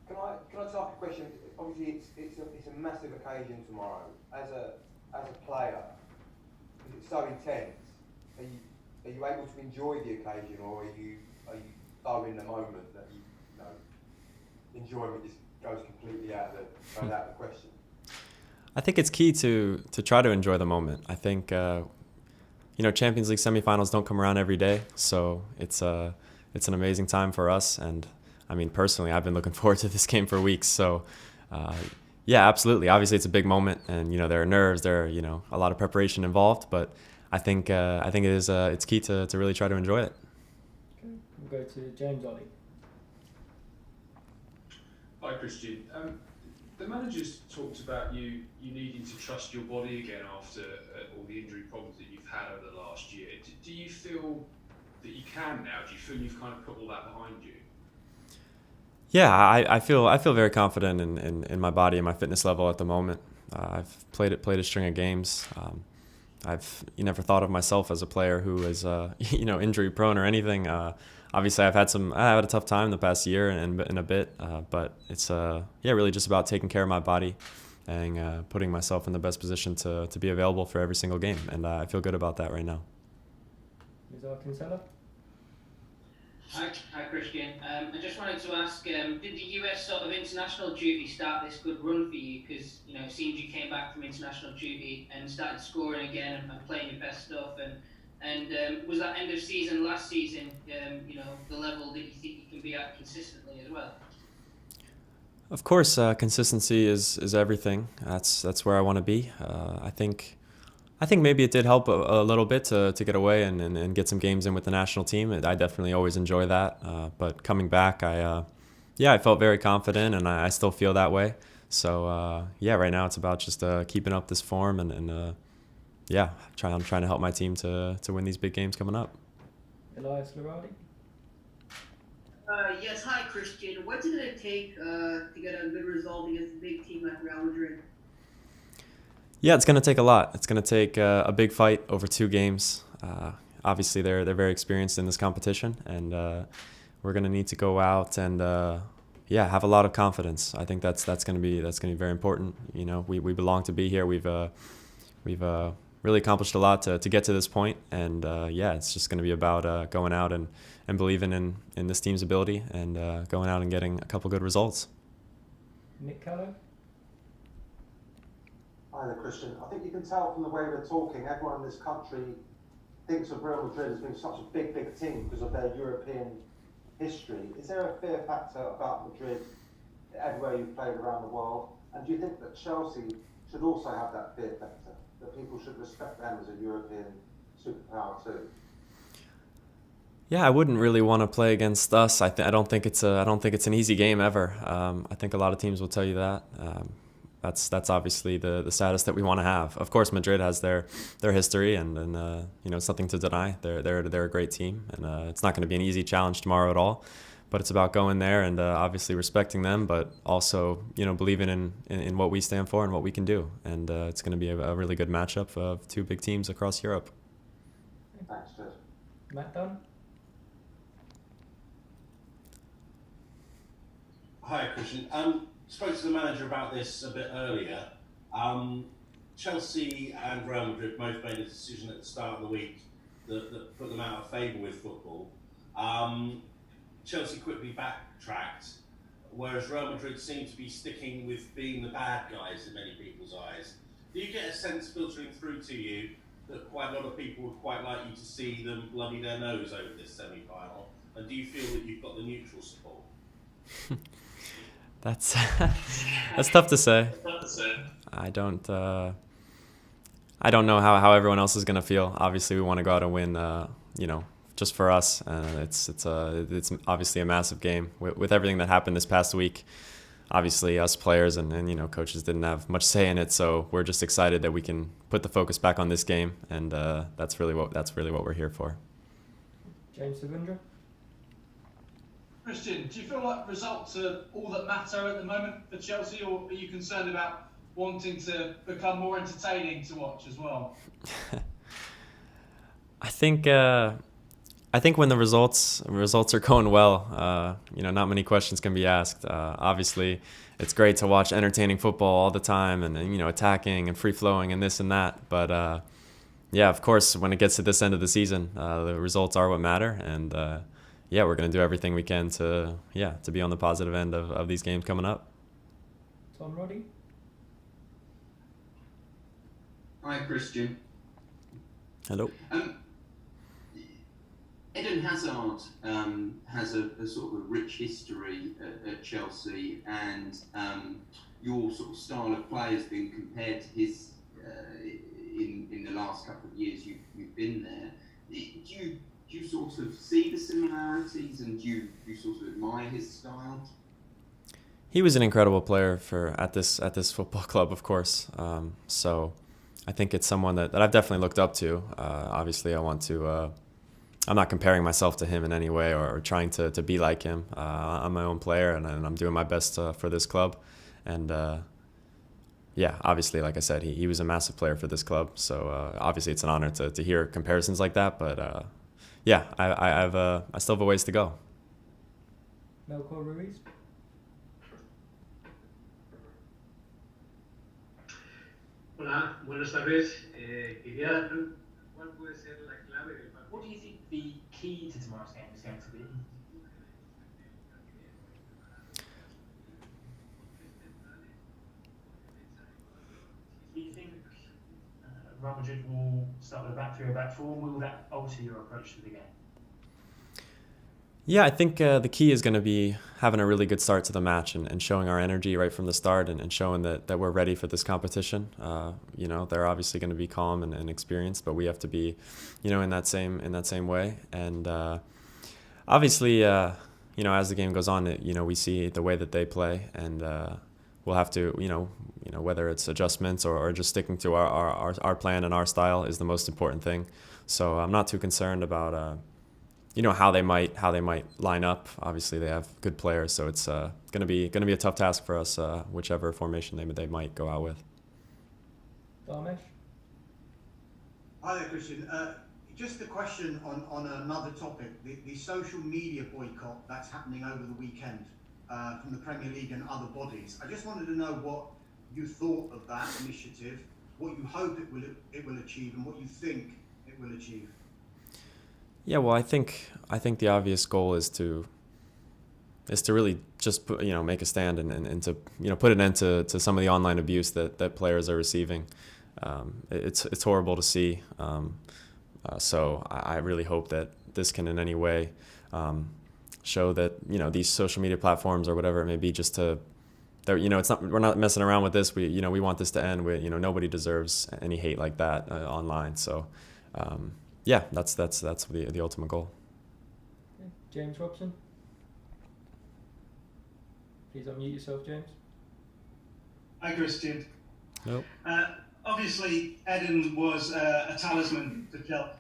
Can I just ask a question? Obviously, it's a massive occasion tomorrow. As a player, because it's so intense, are you able to enjoy the occasion, or are you so in the moment that you know enjoyment just goes completely out of the question? I think it's key to try to enjoy the moment. I think Champions League semifinals don't come around every day, so it's an amazing time for us. And I mean, personally, I've been looking forward to this game for weeks. So yeah, absolutely. Obviously, it's a big moment, and there are nerves, there are a lot of preparation involved. But I think it's key to really try to enjoy it. Okay, we'll go to James Ollie. Hi, Christian. The manager's talked about you needing to trust your body again after all the injury problems that you've had over the last year. Do you feel that you can now? Do you feel you've kind of put all that behind you? Yeah, I feel very confident in my body and my fitness level at the moment. I've played a string of games. I've never thought of myself as a player who is injury prone or anything. Obviously, I had a tough time the past year and a bit, but it's really just about taking care of my body and putting myself in the best position to be available for every single game, and I feel good about that right now. Kinsella? Hi Christian. I just wanted to ask, did the US sort of international duty start this good run for you? Because it seems you came back from international duty and started scoring again and playing your best stuff. And was that end of season last season, the level that you think you can be at consistently as well? Of course, consistency is everything. That's where I want to be. I think maybe it did help a little bit to get away and get some games in with the national team. I definitely always enjoy that. But coming back, I felt very confident, and I still feel that way. So right now it's about just keeping up this form and I'm trying to help my team to win these big games coming up. Elias Laradi? Yes, hi Christian. What's it going to take to get a good result against a big team like Real Madrid? Yeah, it's going to take a lot. It's going to take a big fight over 2 games. Obviously, they're very experienced in this competition, and we're going to need to go out and have a lot of confidence. I think that's going to be very important. We belong to be here. We've really accomplished a lot to get to this point, and it's just going to be about going out and believing in this team's ability and going out and getting a couple good results. Nick Callow? Hi there, Christian. I think you can tell from the way we're talking, everyone in this country thinks of Real Madrid as being such a big team because of their European history. Is there a fear factor about Madrid everywhere you've played around the world? And do you think that Chelsea should also have that fear factor, that people should respect them as a European superpower too? Yeah, I wouldn't really want to play against us. I don't think it's an easy game ever. I think a lot of teams will tell you that. That's obviously the status that we want to have. Of course, Madrid has their history, and it's nothing to deny. They're a great team, and it's not going to be an easy challenge tomorrow at all. But it's about going there and obviously respecting them, but also believing in what we stand for and what we can do. And it's going to be a really good matchup of 2 big teams across Europe. Thanks, Ted. Matt Dunn? Hi, Christian. Spoke to the manager about this a bit earlier. Chelsea and Real Madrid both made a decision at the start of the week that put them out of favour with football. Chelsea quickly backtracked, whereas Real Madrid seemed to be sticking with being the bad guys in many people's eyes. Do you get a sense filtering through to you that quite a lot of people would quite like you to see them bloody their nose over this semi-final? And do you feel that you've got the neutral support? That's tough to say. I don't know how everyone else is going to feel. Obviously, we want to go out and win. Just for us. It's obviously a massive game with everything that happened this past week. Obviously, us players and coaches didn't have much say in it, so we're just excited that we can put the focus back on this game, and that's really what we're here for. James Savundra? Christian, do you feel like results are all that matter at the moment for Chelsea, or are you concerned about wanting to become more entertaining to watch as well? I think I think when the results are going well, not many questions can be asked. Obviously, it's great to watch entertaining football all the time and attacking and free flowing and this and that. But yeah, of course, when it gets to this end of the season, the results are what matter. And yeah, we're going to do everything we can to be on the positive end of these games coming up. Tom Roddy. Hi, Christian. Hello. Eden Hazard has a sort of a rich history at Chelsea, and your sort of style of play has been compared to his in the last couple of years you've been there. Do you sort of see the similarities, and do you sort of admire his style? He was an incredible player at this football club, of course. So I think it's someone that I've definitely looked up to. Obviously, I want to. I'm not comparing myself to him in any way or trying to be like him. I'm my own player, and I'm doing my best for this club. And yeah, obviously, like I said, he was a massive player for this club. So obviously, it's an honor to hear comparisons like that. But yeah, I still have a ways to go. Melchor Ruiz. Hola, buenas tardes. Quería ¿cuál puede ser la clave del partido? What do you think the key to tomorrow's game is going to be? Do you think Real Madrid will start with a back three or back four? Will that alter your approach to the game? Yeah, I think the key is going to be having a really good start to the match and showing our energy right from the start and showing that we're ready for this competition. They're obviously going to be calm and experienced, but we have to be, in that same way. And obviously, as the game goes on, we see the way that they play, and we'll have to, whether it's adjustments or just sticking to our plan and our style is the most important thing. So I'm not too concerned about. How they might line up. Obviously, they have good players, so it's going to be a tough task for us, whichever formation they might go out with. Damesh. Hi there, Christian. Just a question on another topic: the social media boycott that's happening over the weekend from the Premier League and other bodies. I just wanted to know what you thought of that initiative, what you hope it will achieve, and what you think it will achieve. Yeah, well, I think the obvious goal is to really just make a stand and to put an end to some of the online abuse that players are receiving. It's horrible to see. So I really hope that this can in any way show that these social media platforms or whatever it may be, just to we're not messing around with this. We want this to end. Nobody deserves any hate like that online. So. Yeah, that's the ultimate goal. Okay. James Robson. Please unmute yourself, James. Hi, Christian. Nope. Obviously, Eden was a talisman for Chelsea,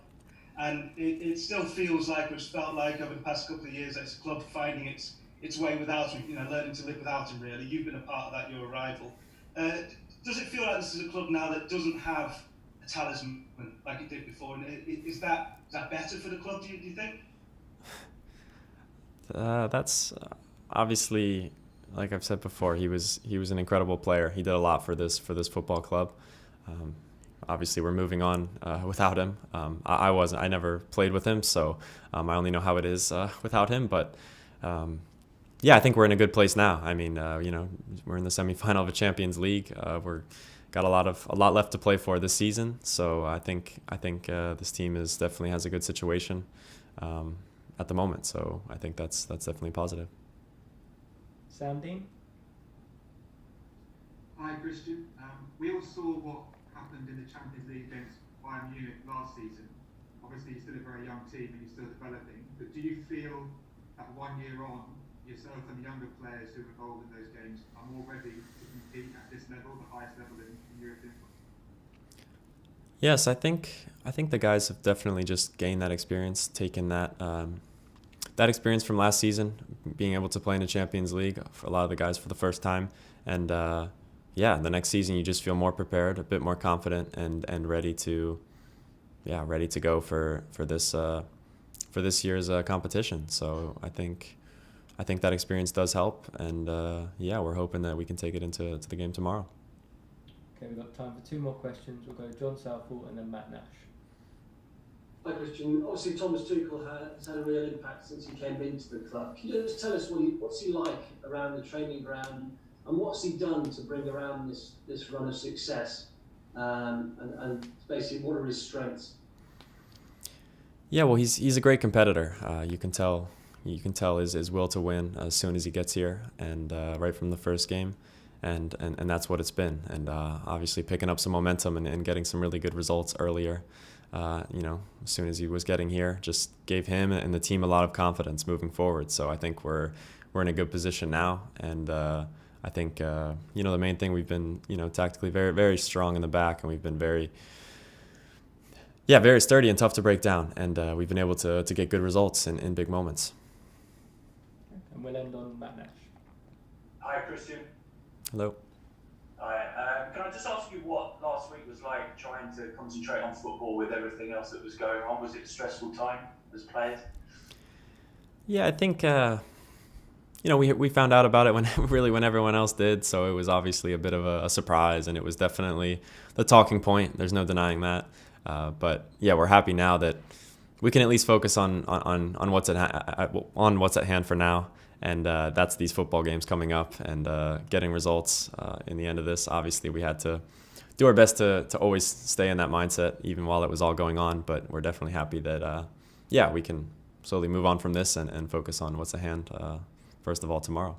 and it still feels like, it's felt like over the past couple of years, that it's a club finding its way without him, learning to live without him, really. You've been a part of that, your arrival. Does it feel like this is a club now that doesn't have a talisman like it did before? And is that better for the club, do you think? That's obviously, like I've said before, he was an incredible player. He did a lot for this football club. Obviously, we're moving on without him. I never played with him, so I only know how it is without him. But yeah, I think we're in a good place now. I mean, we're in the semifinal of a Champions League. We're got a lot left to play for this season, so I think this team definitely has a good situation at the moment. So I think that's definitely positive. Sam Dean. Hi, Christian. We all saw what happened in the Champions League against Bayern Munich last season. Obviously, you're still a very young team and you're still developing. But do you feel that 1 year on, yourself and the younger players who are involved in those games are more ready to compete at this level, the highest level in European football? Yes, I think the guys have definitely just gained that experience, taken that experience from last season, being able to play in the Champions League for a lot of the guys for the first time, and the next season you just feel more prepared, a bit more confident, and ready to go for for this year's competition. So I think that experience does help, and yeah, we're hoping that we can take it into the game tomorrow. Okay, we've got time for 2 more questions. We'll go John Southall and then Matt Nash. Hi Christian, obviously Thomas Tuchel has had a real impact since he came into the club. Can you just tell us what's he like around the training ground, and what's he done to bring around this run of success, and basically what are his strengths? Yeah, well, he's a great competitor. You can tell his will to win as soon as he gets here, and right from the first game, and that's what it's been. And obviously picking up some momentum and getting some really good results earlier. As soon as he was getting here, just gave him and the team a lot of confidence moving forward. So I think we're in a good position now, and I think the main thing, we've been tactically very, very strong in the back, and we've been very sturdy and tough to break down, and we've been able to get good results in big moments. And we'll end on Matt Nash. Hi Christian. Hello. Hi. Can I just ask you what last week was like, trying to concentrate on football with everything else that was going on? Was it a stressful time as players? Yeah, I think we found out about it when everyone else did, so it was obviously a bit of a surprise, and it was definitely the talking point. There's no denying that. But yeah, we're happy now that we can at least focus on what's at hand for now, and that's these football games coming up, and getting results in the end of this. Obviously, we had to do our best to always stay in that mindset, even while it was all going on. But we're definitely happy that we can slowly move on from this and focus on what's at hand, first of all, tomorrow.